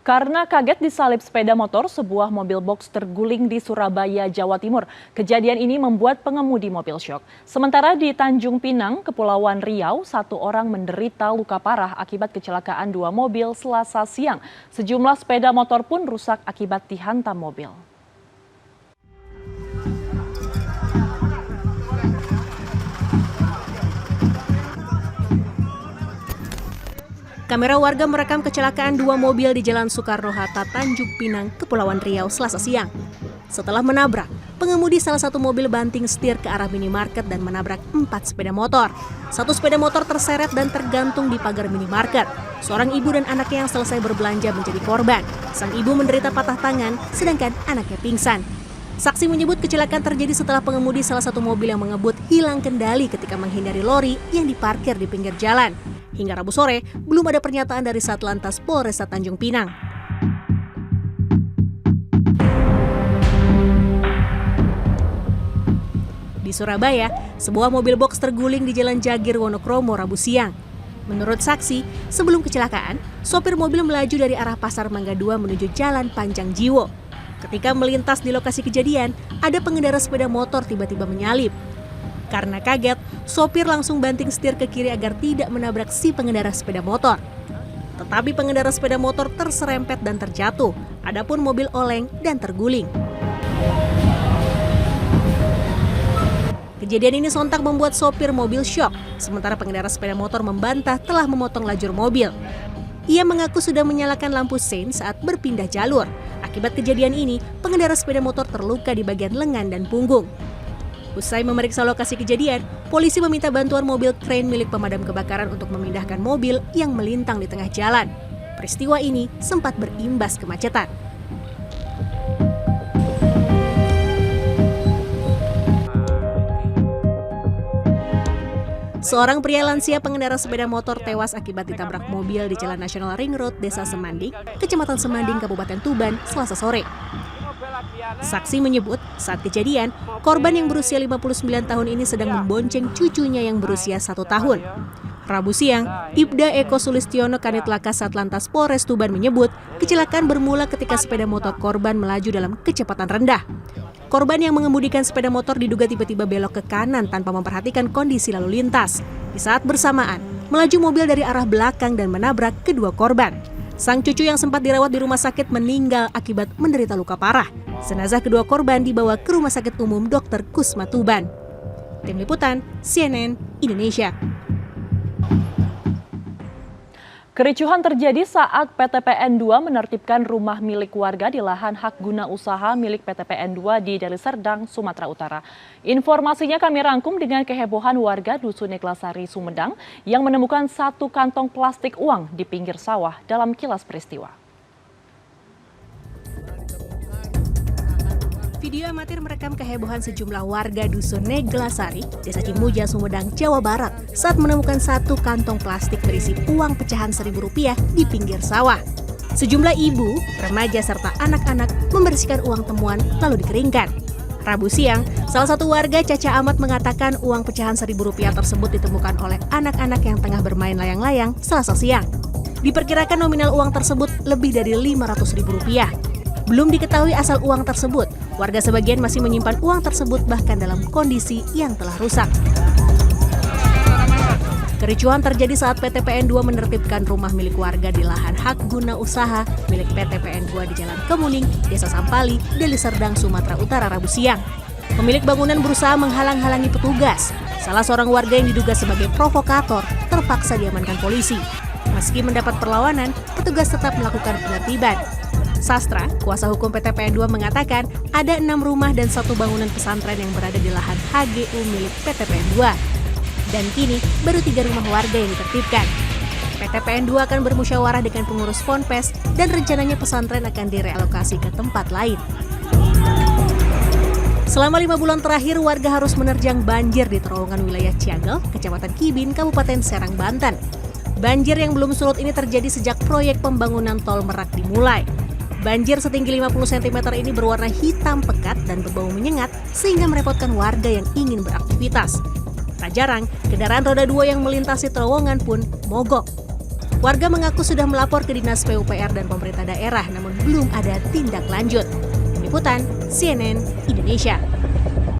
Karena kaget disalip sepeda motor, sebuah mobil box terguling di Surabaya, Jawa Timur. Kejadian ini membuat pengemudi mobil syok. Sementara di Tanjung Pinang, Kepulauan Riau, satu orang menderita luka parah akibat kecelakaan dua mobil Selasa siang. Sejumlah sepeda motor pun rusak akibat dihantam mobil. Kamera warga merekam kecelakaan dua mobil di Jalan Soekarno-Hatta, Tanjung Pinang, Kepulauan Riau, Selasa siang. Setelah menabrak, pengemudi salah satu mobil banting setir ke arah minimarket dan menabrak 4 sepeda motor. Satu sepeda motor terseret dan tergantung di pagar minimarket. Seorang ibu dan anaknya yang selesai berbelanja menjadi korban. Sang ibu menderita patah tangan, sedangkan anaknya pingsan. Saksi menyebut kecelakaan terjadi setelah pengemudi salah satu mobil yang mengebut hilang kendali ketika menghindari lori yang diparkir di pinggir jalan. Hingga Rabu sore, belum ada pernyataan dari Satlantas Polresta Tanjung Pinang. Di Surabaya, sebuah mobil box terguling di Jalan Jagir, Wonokromo, Rabu siang. Menurut saksi, sebelum kecelakaan, sopir mobil melaju dari arah Pasar Mangga 2 menuju Jalan Panjang Jiwo. Ketika melintas di lokasi kejadian, ada pengendara sepeda motor tiba-tiba menyalip. Karena kaget, sopir langsung banting setir ke kiri agar tidak menabrak si pengendara sepeda motor. Tetapi pengendara sepeda motor terserempet dan terjatuh, adapun mobil oleng dan terguling. Kejadian ini sontak membuat sopir mobil syok, sementara pengendara sepeda motor membantah telah memotong lajur mobil. Ia mengaku sudah menyalakan lampu sein saat berpindah jalur. Akibat kejadian ini, pengendara sepeda motor terluka di bagian lengan dan punggung. Usai memeriksa lokasi kejadian, polisi meminta bantuan mobil krain milik pemadam kebakaran untuk memindahkan mobil yang melintang di tengah jalan. Peristiwa ini sempat berimbas kemacetan. Seorang pria lansia pengendara sepeda motor tewas akibat ditabrak mobil di Jalan Nasional Ring Road, Desa Semanding, Kecamatan Semanding, Kabupaten Tuban, Selasa sore. Saksi menyebut saat kejadian, korban yang berusia 59 tahun ini sedang membonceng cucunya yang berusia 1 tahun. Rabu siang, Ibda Eko Sulistiono Kanit Laka Satlantas Polres Tuban menyebut kecelakaan bermula ketika sepeda motor korban melaju dalam kecepatan rendah. Korban yang mengemudikan sepeda motor diduga tiba-tiba belok ke kanan tanpa memperhatikan kondisi lalu lintas. Di saat bersamaan, melaju mobil dari arah belakang dan menabrak kedua korban. Sang cucu yang sempat dirawat di rumah sakit meninggal akibat menderita luka parah. Jenazah kedua korban dibawa ke Rumah Sakit Umum Dr. Kusma Tuban. Tim Liputan, CNN, Indonesia. Kericuhan terjadi saat PTPN 2 menertibkan rumah milik warga di lahan hak guna usaha milik PTPN 2 di Deli Serdang, Sumatera Utara. Informasinya kami rangkum dengan kehebohan warga Dusun Neglasari, Sumedang yang menemukan 1 kantong plastik uang di pinggir sawah dalam kilas peristiwa. Video amatir merekam kehebohan sejumlah warga Dusun Neglasari, Desa Cimuja, Sumedang, Jawa Barat saat menemukan 1 kantong plastik berisi uang pecahan Rp1.000 di pinggir sawah. Sejumlah ibu, remaja, serta anak-anak membersihkan uang temuan lalu dikeringkan. Rabu siang, salah satu warga Caca Ahmad mengatakan uang pecahan Rp1.000 tersebut ditemukan oleh anak-anak yang tengah bermain layang-layang Selasa siang. Diperkirakan nominal uang tersebut lebih dari Rp500.000. Belum diketahui asal uang tersebut. Warga sebagian masih menyimpan uang tersebut bahkan dalam kondisi yang telah rusak. Kericuhan terjadi saat PTPN 2 menertibkan rumah milik warga di lahan hak guna usaha milik PTPN 2 di Jalan Kemuning, Desa Sampali, Deli Serdang, Sumatera Utara, Rabu siang. Pemilik bangunan berusaha menghalang-halangi petugas. Salah seorang warga yang diduga sebagai provokator terpaksa diamankan polisi. Meski mendapat perlawanan, petugas tetap melakukan penertiban. Sastra, kuasa hukum PTPN 2 mengatakan ada 6 rumah dan 1 bangunan pesantren yang berada di lahan HGU milik PTPN 2. Dan kini baru 3 rumah warga yang ditertibkan. PTPN 2 akan bermusyawarah dengan pengurus Ponpes dan rencananya pesantren akan direlokasi ke tempat lain. Selama 5 bulan terakhir, warga harus menerjang banjir di terowongan wilayah Ciagel, Kecamatan Kibin, Kabupaten Serang, Banten. Banjir yang belum surut ini terjadi sejak proyek pembangunan tol Merak dimulai. Banjir setinggi 50 cm ini berwarna hitam pekat dan berbau menyengat sehingga merepotkan warga yang ingin beraktivitas. Tak jarang, kendaraan roda 2 yang melintasi terowongan pun mogok. Warga mengaku sudah melapor ke Dinas PUPR dan pemerintah daerah, namun belum ada tindak lanjut. Tim Liputan, CNN Indonesia.